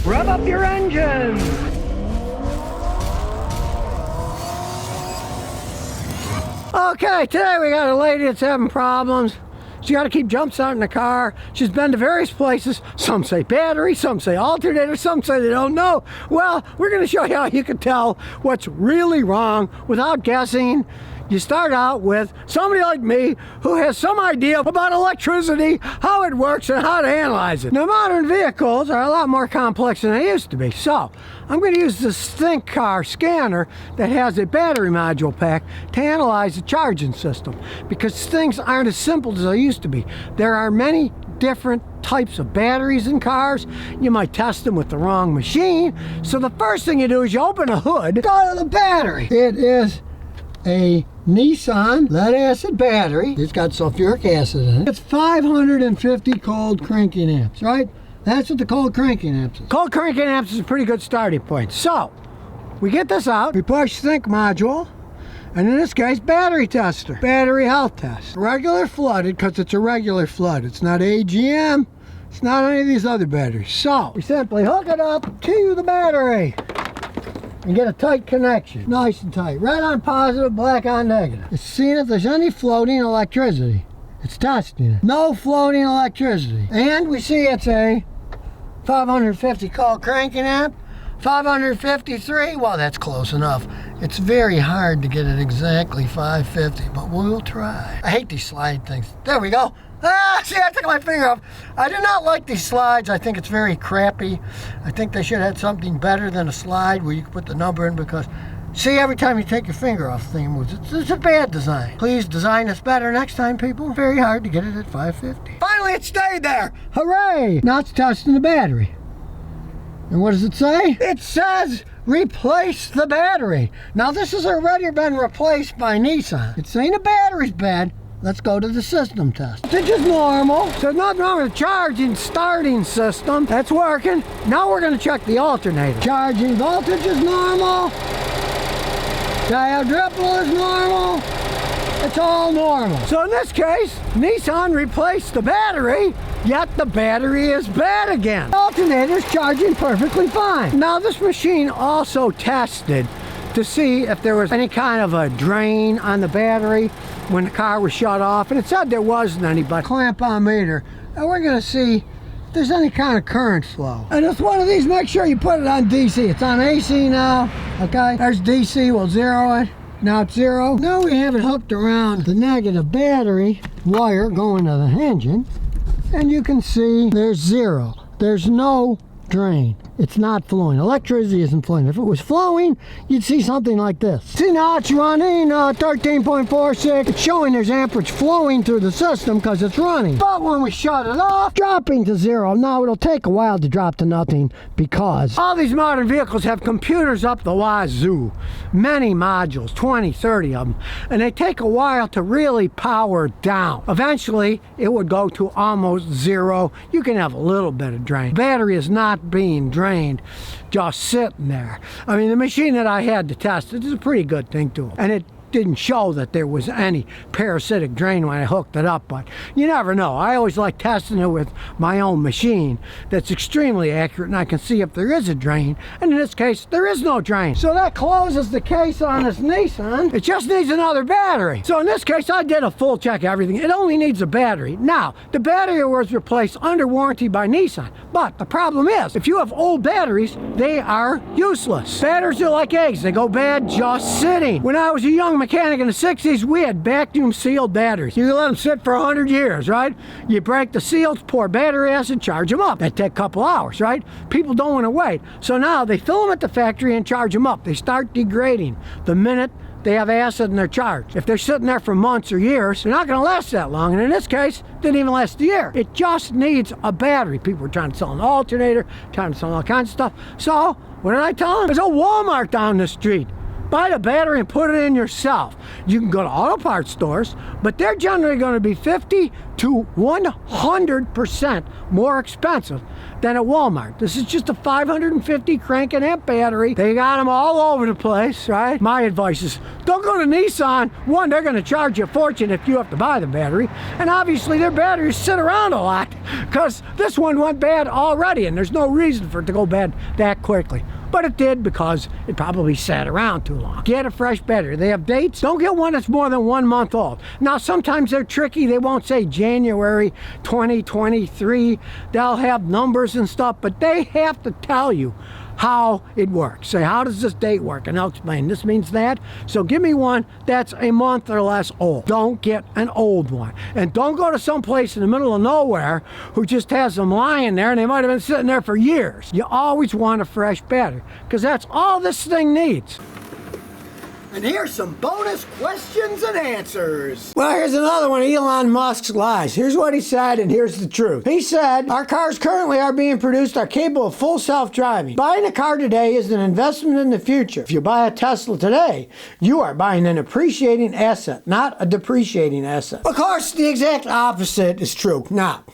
Rev up your engine. Okay, today we got a lady that's having problems. She got to keep jump starting the car. She's been to various places. Some say battery, some say alternator, some say they don't know. Well, we're going to show you how you can tell what's really wrong without guessing. You start out with somebody like me who has some idea about electricity, how it works, and how to analyze it. Now, modern vehicles are a lot more complex than they used to be. So, I'm going to use this Think Car scanner that has a battery module pack to analyze the charging system, because things aren't as simple as they used to be. There are many different types of batteries in cars. You might test them with the wrong machine. So the first thing you do is you open the hood, go to the battery. It is a Nissan lead acid battery. It's got sulfuric acid in it. It's 550 cold cranking amps, right? That's what the cold cranking amps is. Cold cranking amps is a pretty good starting point. So, we get this out, we push Think module, and in this case, battery tester. Battery health test. Regular flooded, because it's a regular flood. It's not AGM, it's not any of these other batteries. So, we simply hook it up to the battery and get a tight connection. Nice and tight. Red on positive, black on negative. It's seeing if there's any floating electricity. It's testing it. No floating electricity. And we see it's a 550 cold cranking amp. 553, well, that's close enough. It's very hard to get it exactly 550, but we'll try. I hate these slide things. There we go. Ah, see, I took my finger off. I do not like these slides. I think it's very crappy. I think they should have something better than a slide where you can put the number in, because, see, every time you take your finger off, the thing moves. It's a bad design. Please design this better next time, people. Very hard to get it at 550. Finally, it stayed there. Hooray! Now it's testing the battery. And what does it say? It says, replace the battery. Now, this has already been replaced by Nissan. It's saying the battery's bad. Let's go to the system test. Voltage is normal. There's nothing wrong with the charging starting system. That's working. Now we're going to check the alternator. Charging voltage is normal. Diode ripple is normal. It's all normal. So in this case, Nissan replaced the battery, yet the battery is bad again. The alternator's charging perfectly fine. Now, this machine also tested to see if there was any kind of a drain on the battery when the car was shut off, and it said there wasn't any, but clamp on meter, and we're going to see if there's any kind of current flow. And it's one of these, make sure you put it on DC. It's on AC now, okay? There's DC, we'll zero it. Now it's zero. Now we have it hooked around the negative battery wire going to the engine, and you can see there's zero. There's no drain. It's not flowing. Electricity isn't flowing. If it was flowing, you'd see something like this. See, now it's running 13.46. It's showing there's amperage flowing through the system because it's running. But when we shut it off, dropping to zero. Now, it'll take a while to drop to nothing because all these modern vehicles have computers up the wazoo. Many modules, 20, 30 of them. And they take a while to really power down. Eventually, it would go to almost zero. You can have a little bit of drain. The battery is not being drained, just sitting there. I mean, the machine that I had to test, it is a pretty good thing to it. And it didn't show that there was any parasitic drain when I hooked it up, but you never know. I always like testing it with my own machine that's extremely accurate, and I can see if there is a drain, and in this case there is no drain. So that closes the case on this Nissan. It just needs another battery. So in this case, I did a full check of everything. It only needs a battery. Now, the battery was replaced under warranty by Nissan, but the problem is, if you have old batteries, they are useless. Batteries are like eggs. They go bad just sitting. When I was a young mechanic in the 60s, we had vacuum sealed batteries. You let them sit for 100 years, right? You break the seals, pour battery acid, charge them up. That take a couple hours, right? People don't want to wait. So now they fill them at the factory and charge them up. They start degrading the minute they have acid in their charge. If they're sitting there for months or years, they're not going to last that long. And in this case, it didn't even last a year. It just needs a battery. People were trying to sell an alternator, trying to sell all kinds of stuff. So what did I tell them? There's a Walmart down the street. Buy the battery and put it in yourself. You can go to auto parts stores, but they're generally going to be $50 to 100% more expensive than at Walmart. This is just a 550 crank and amp battery. They got them all over the place, right? My advice is don't go to Nissan. One, they're going to charge you a fortune if you have to buy the battery. And obviously their batteries sit around a lot because this one went bad already and there's no reason for it to go bad that quickly. But it did because it probably sat around too long. Get a fresh battery. They have dates. Don't get one that's more than 1 month old. Now, sometimes they're tricky. They won't say January 2023. They'll have numbers and stuff, but they have to tell you how it works. Say, how does this date work? And I'll explain. This means that. So give me one that's a month or less old. Don't get an old one. And don't go to some place in the middle of nowhere who just has them lying there and they might have been sitting there for years. You always want a fresh battery because that's all this thing needs. And here's some bonus questions and answers. Well, here's another one of Elon Musk's lies. Here's what he said, and here's the truth. He said, our cars currently are being produced are capable of full self-driving. Buying a car today is an investment in the future. If you buy a Tesla today, you are buying an appreciating asset, not a depreciating asset. Of course, the exact opposite is true. Now,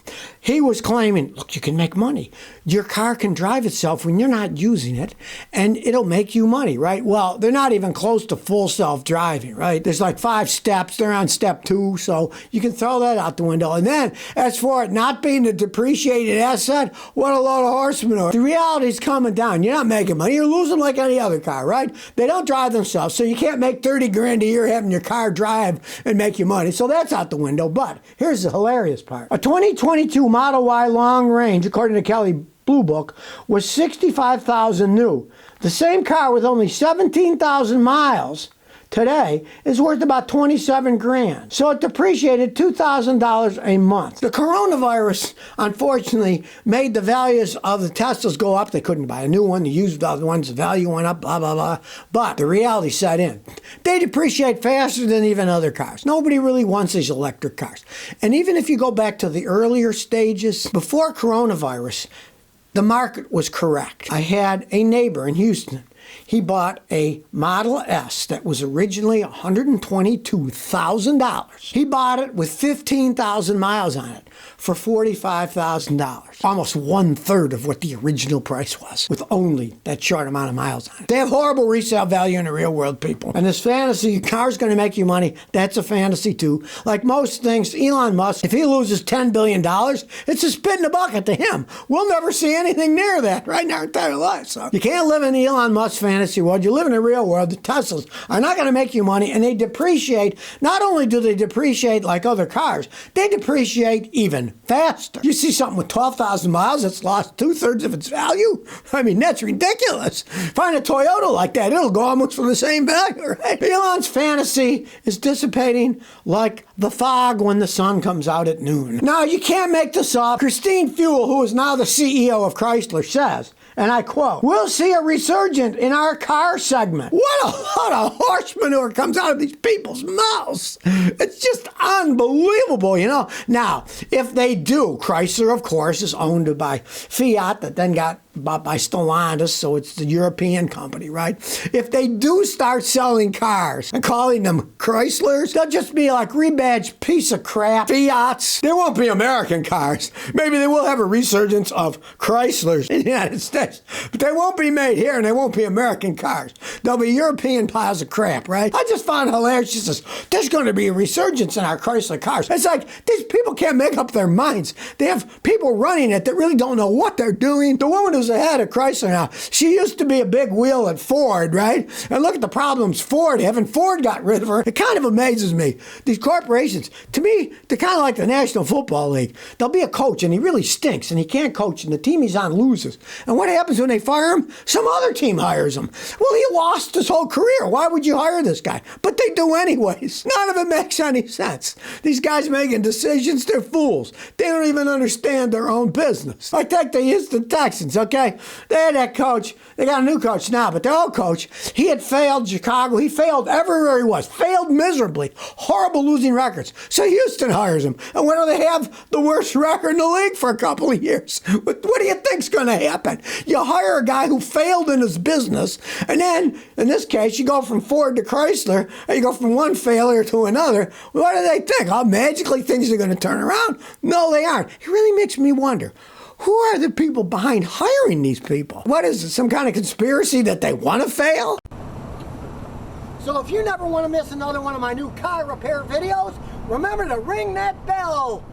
he was claiming, look, you can make money. Your car can drive itself when you're not using it, and it'll make you money, right? Well, they're not even close to full self-driving, right? There's like 5 steps. They're on step 2, so you can throw that out the window. And then, as for it not being a depreciated asset, what a load of horse manure. The reality is coming down. You're not making money. You're losing like any other car, right? They don't drive themselves, so you can't make 30 grand a year having your car drive and make you money. So that's out the window. But here's the hilarious part. A 2022 Model Y long range, according to Kelley Blue Book, was $65,000 new. The same car with only 17,000 miles today is worth about 27 grand. So it depreciated $2,000 a month. The coronavirus, unfortunately, made the values of the Teslas go up. They couldn't buy a new one. The used ones, the value went up, blah, blah, blah. But the reality set in. They depreciate faster than even other cars. Nobody really wants these electric cars. And even if you go back to the earlier stages, before coronavirus, the market was correct. I had a neighbor in Houston. He bought a Model S that was originally $122,000. He bought it with 15,000 miles on it for $45,000. Almost 1/3 of what the original price was, with only that short amount of miles on it. They have horrible resale value in the real world, people. And this fantasy, car's going to make you money, that's a fantasy too. Like most things, Elon Musk, if he loses $10 billion, it's a spit in the bucket to him. We'll never see anything near that, right, in our entire life. So you can't live in Elon Musk's fantasy world. You live in the real world. The Teslas are not going to make you money, and they depreciate. Not only do they depreciate like other cars, they depreciate even faster. You see something with 12,000 miles that's lost 2/3 of its value? I mean, that's ridiculous. Find a Toyota like that, it'll go almost for the same value, right? Elon's fantasy is dissipating like the fog when the sun comes out at noon. Now, you can't make this up. Christine Fuel, who is now the CEO of Chrysler, says, and I quote, we'll see a resurgence in our car segment. What a lot of horse manure comes out of these people's mouths. It's just unbelievable, you know. Now, if they do, Chrysler, of course, is owned by Fiat that then got bought by Stellantis, so it's the European company, right? If they do start selling cars and calling them Chryslers, they'll just be like rebadged piece of crap Fiats. There won't be American cars. Maybe they will have a resurgence of Chryslers in the United States, but they won't be made here and they won't be American cars. They'll be European piles of crap, right? I just found it hilarious. She says, there's going to be a resurgence in our Chrysler cars. It's like, these people can't make up their minds. They have people running it that really don't know what they're doing. The woman who's ahead of Chrysler now, she used to be a big wheel at Ford, right? And look at the problems Ford have, and Ford got rid of her. It kind of amazes me. These corporations, to me, they're kind of like the National Football League. There'll be a coach, and he really stinks, and he can't coach, and the team he's on loses. And what happens when they fire him? Some other team hires him. Well, he lost his whole career. Why would you hire this guy? But they do anyways. None of it makes any sense. These guys making decisions, they're fools. They don't even understand their own business. Like the Houston Texans, okay? Okay, they had that coach. They got a new coach now, but their old coach, he had failed Chicago. He failed everywhere he was. Failed miserably. Horrible losing records. So Houston hires him. And what do they have? The worst record in the league for a couple of years. What do you think's going to happen? You hire a guy who failed in his business, and then, in this case, you go from Ford to Chrysler, and you go from one failure to another. What do they think? Oh, magically things are going to turn around? No, they aren't. It really makes me wonder. Who are the people behind hiring these people? What is it, some kind of conspiracy that they want to fail? So if you never want to miss another one of my new car repair videos, remember to ring that bell.